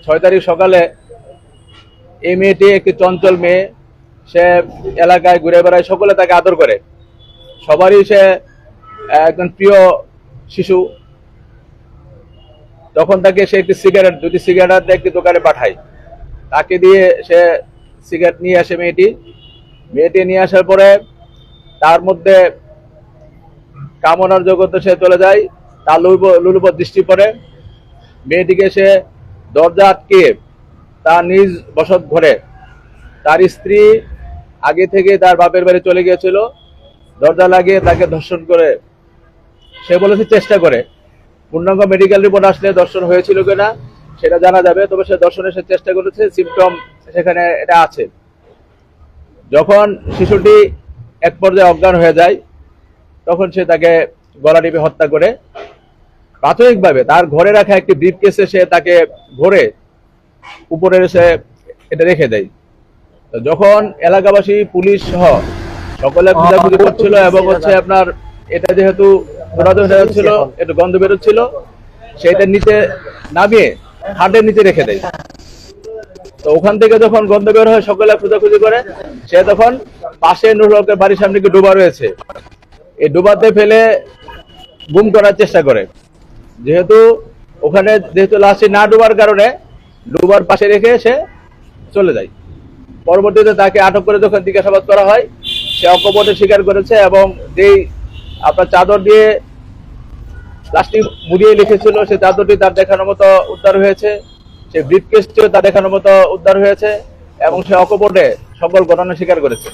6 তারিখ সকালে এই মেয়েটি একটি চঞ্চল মেয়ে, সে এলাকায় ঘুরে বেড়ায়, সকলে তাকে আদর করে, সবারই সে একজন প্রিয় শিশু। তখন তাকে সে একটি সিগারেট, 2টি সিগারেট একটি দোকানে পাঠায়, তাকে দিয়ে সে সিগারেট নিয়ে আসে। মেয়েটি নিয়ে আসার পরে তার মধ্যে কামনার জগতে সে চলে যায়, তার লুলুপ দৃষ্টি পড়ে। মেয়েটিকে সে দরজা আটকে তার নিজ বসত ঘরে, তার স্ত্রী আগে থেকে তার বাপের বাড়ি চলে গিয়েছিল, দরজা লাগিয়ে তাকে ধর্ষণ করে। সে বলেছে চেষ্টা করে, পূর্ণাঙ্গ মেডিকেল রিপোর্ট আসলে ধর্ষণ হয়েছিল কিনা সেটা জানা যাবে, তবে সে ধর্ষণের সে চেষ্টা করেছে, সিমটম সেখানে এটা আছে। যখন শিশুটি এক পর্যায়ে অজ্ঞান হয়ে যায়, তখন সে তাকে গলা টিপে হত্যা করে। প্রাথমিকভাবে তার ঘরে রাখা একটি ব্রিফকেসে সে তাকে ঘরে উপরে সে এটা রেখে দেয়। তো যখন এলাকাবাসী, পুলিশ সহ সকলে খোঁজাখুঁজি করছিল এবং আপনার এটা যেহেতু ছিল, একটু গন্ধ বেরোচ্ছিল, সেটা নিচে নামিয়ে খাটের নিচে রেখে দেয়। তো ওখান থেকে যখন গন্ধ বের হয়, সকলে খোঁজাখুঁজি করে, সে তখন পাশে নুরুল হকের বাড়ির সামনে কি ডোবা রয়েছে, এই ডোবাতে ফেলে গুম করার চেষ্টা করে। যেহেতু লাশটি না ডোবার কারণে ডোবার পাশে রেখে সে চলে যায়। পরবর্তীতে তাকে আটক করে যখন জিজ্ঞাসাবাদ করা হয়, সে অকপটে স্বীকার করেছে এবং যেই আপনার চাদর দিয়ে লাশটি মুড়িয়ে লিখেছিল, সে চাদরটি তার দেখানোর মতো উদ্ধার হয়েছে, সে ব্রিফকেসটিও তার দেখানোর মতো উদ্ধার হয়েছে এবং সে অকপটে সকল ঘটনা স্বীকার করেছে।